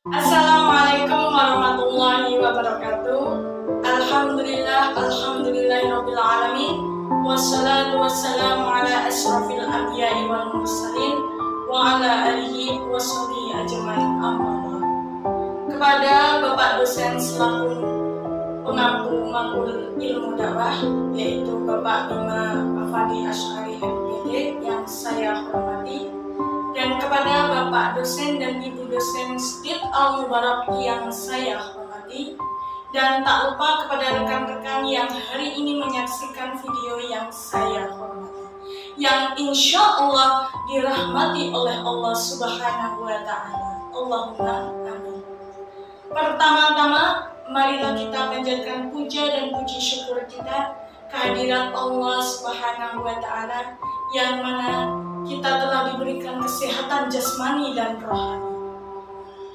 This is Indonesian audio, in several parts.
Assalamualaikum warahmatullahi wabarakatuh. Alhamdulillahirabbil alamin. Wassalatu wassalamu ala asyrafil anbiya'i wal mursalin wa ala alihi washabihi ajmain. Amma ba'd. Kepada Bapak dosen selaku pengampu makul ilmu dakwah, yaitu Bapak Bima Afandi Asy'ari MPD yang saya hormati, dan kepada Bapak dosen dan Ibu dosen Masjid Al-Mubarak yang saya hormati, dan tak lupa kepada rekan-rekan yang hari ini menyaksikan video yang saya hormati, yang insya Allah dirahmati oleh Allah Subhanahu wa Ta'ala. Allahumma amin. Pertama-tama, marilah kita panjatkan puja dan puji syukur kita kehadirat Allah Subhanahu wa Ta'ala, yang mana kita telah diberikan kesehatan jasmani dan rohani.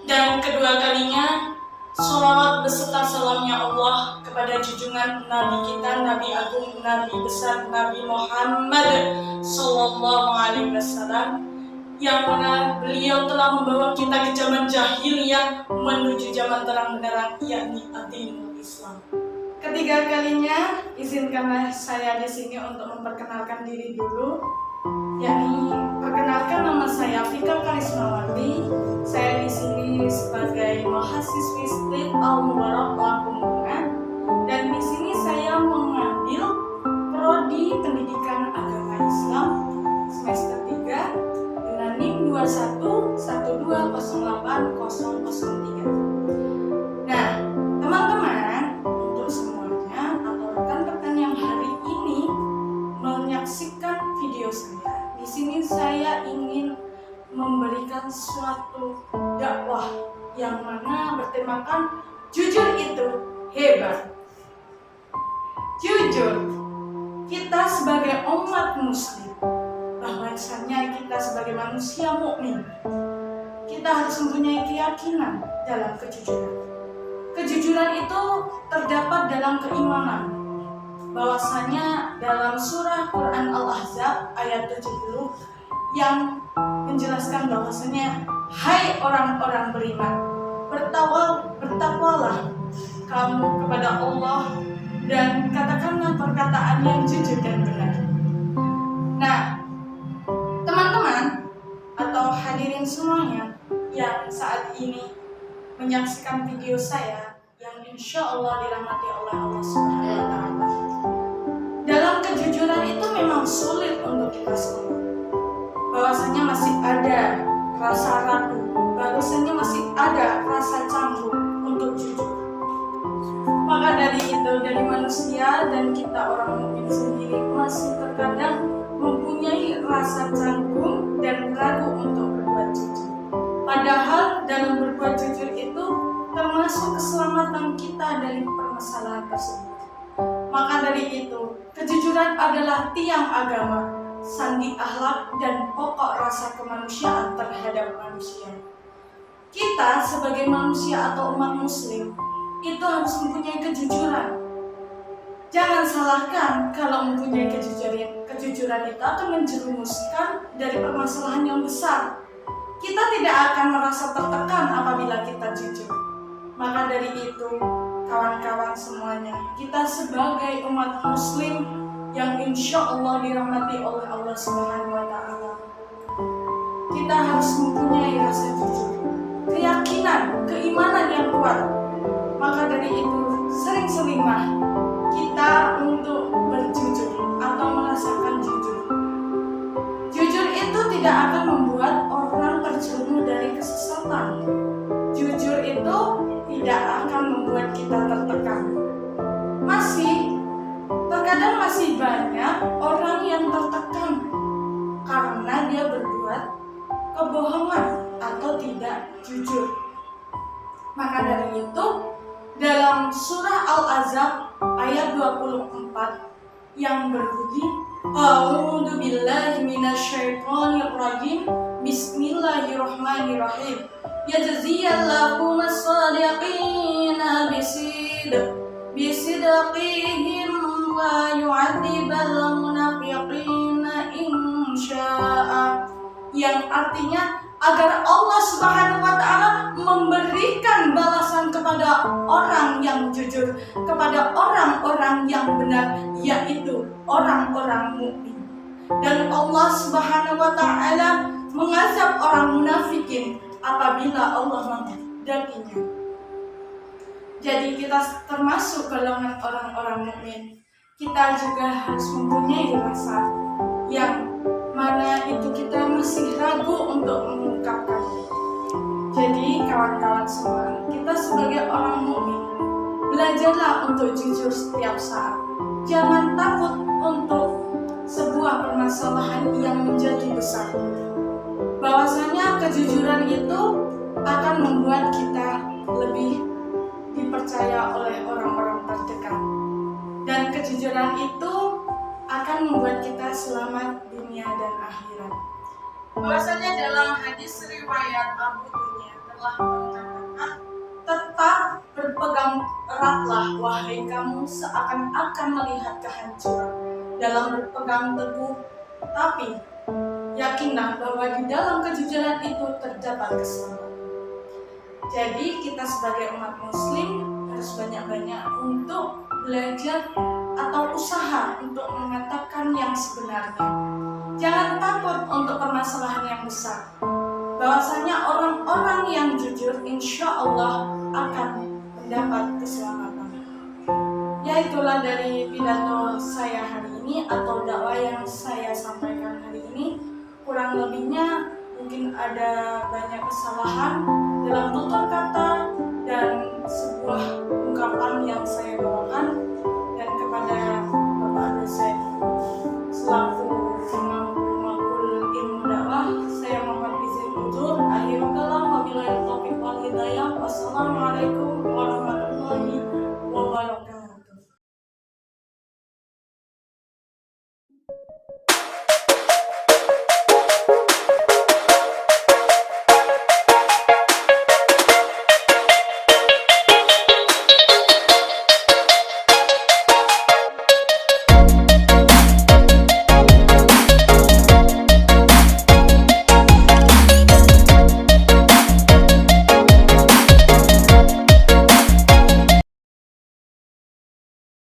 Dan kedua kalinya, sholawat beserta salamnya Allah kepada junjungan Nabi kita, Nabi Agung, Nabi besar, Nabi Muhammad Sallallahu Alaihi Wasallam, yang mana beliau telah membawa kita ke zaman jahiliyah menuju zaman terang benderang, yakni Adinul Islam. Ketiga kalinya, izinkanlah saya di sini untuk memperkenalkan diri dulu, yakni perkenalkan nama saya Fika Karismawati. Saya di sini sebagai mahasiswi Masjid Al-Mubarak Lampung, dan di sini saya mengambil prodi Pendidikan Agama Islam semester 3 dengan NIM 2112080003. Nah, teman-teman, untuk semuanya atau rekan-rekan yang hari ini menyaksikan video saya, di sini saya ingin memberikan suatu dakwah yang mana bertemakan jujur itu hebat. Jujur, kita sebagai umat muslim, bahwasanya kita sebagai manusia mukmin, kita harus mempunyai keyakinan dalam kejujuran. Kejujuran itu terdapat dalam keimanan, bahwasanya dalam surah Quran Al-Ahzab ayat 70 yang menjelaskan bahwasanya, hai orang-orang beriman, bertakwalah kamu kepada Allah dan katakanlah perkataan yang jujur dan benar. Nah, teman-teman atau hadirin semuanya yang saat ini menyaksikan video saya, yang insya Allah dirahmati oleh Allah Subhanahu wa Ta'ala, dalam kejujuran itu memang sulit untuk kita semua. Bahwasanya masih ada rasa ragu, bahwasanya masih ada rasa canggung untuk jujur. Maka dari itu, dari manusia dan kita orang mukmin sendiri masih terkadang mempunyai rasa canggung dan ragu untuk berbuat jujur. Padahal dalam berbuat jujur itu termasuk keselamatan kita dari permasalahan tersebut. Maka dari itu, kejujuran adalah tiang agama, sandi akhlak, dan pokok rasa kemanusiaan terhadap manusia. kita sebagai manusia atau umat muslim itu harus mempunyai kejujuran. Jangan salahkan kalau mempunyai kejujuran itu akan menjerumuskan dari permasalahan yang besar. Kita tidak akan merasa tertekan apabila kita jujur. Maka dari itu, kawan-kawan semuanya, kita sebagai umat muslim yang insya Allah dirahmati oleh Allah Subhanahu wa Ta'ala, kita harus mempunyai rasa jujur, keyakinan, keimanan yang kuat. Maka dari itu, sering-seringlah kita untuk berjujur atau merasakan jujur. Jujur itu tidak akan membuat orang terjerumus dari kesesatan. Jujur itu tidak akan membuat kita tertekan. Terkadang masih banyak orang yang tertekan karena dia berbuat kebohongan atau tidak jujur. Maka dari itu, dalam surah Al-Ahzab ayat 24 yang berbunyi, A'udzu billahi minasyaitonir rajim. Bismillahirrahmanirrahim. Yajziyallahu as-sadiqina bisidqihim wa yu'adzibal munafiqina insya'a. Yang artinya agar Allah Subhanahu wa Ta'ala memberikan balasan kepada orang yang jujur, kepada orang-orang yang benar, yaitu orang-orang mukmin. Dan Allah Subhanahu wa Ta'ala mengazab orang munafikin apabila Allah menghendaki. Jadi kita termasuk golongan orang-orang mukmin. Kita juga harus mempunyai rasa yang mana itu kita masih ragu untuk mengungkapkan. Jadi kawan-kawan semua, kita sebagai orang mukmin, belajarlah untuk jujur setiap saat. Jangan takut untuk sebuah permasalahan yang menjadi besar. Bahwasanya kejujuran itu akan membuat kita lebih dipercaya oleh orang-orang terdekat. Dan kejujuran itu akan membuat kita selamat dunia dan akhirat. Bahwasanya dalam hadis riwayat Abu Dunya telah mengatakan, tetap berpegang eratlah wahai kamu seakan-akan melihat kehancuran dalam berpegang teguh, tapi yakinlah bahwa di dalam kejujuran itu terdapat keselamatan. Jadi kita sebagai umat muslim harus banyak-banyak untuk belajar atau usaha untuk mengatakan yang sebenarnya. Jangan takut untuk permasalahan yang besar. Bahwasanya orang-orang yang jujur insya Allah akan mendapat keselamatan. Ya, itulah dari pidato saya hari ini atau dakwah yang saya sampaikan hari ini. Kurang lebihnya mungkin ada banyak kesalahan dalam tutur kata dan sebuah ungkapan yang saya bawakan. Dan kepada Bapak dosen selaku imam Makul Ilmu Dakwah, saya mohon izin undur. Akhirul kalam, wabillahi taufiq wal hidayah. Wassalamualaikum warahmatullahi wabarakatuh.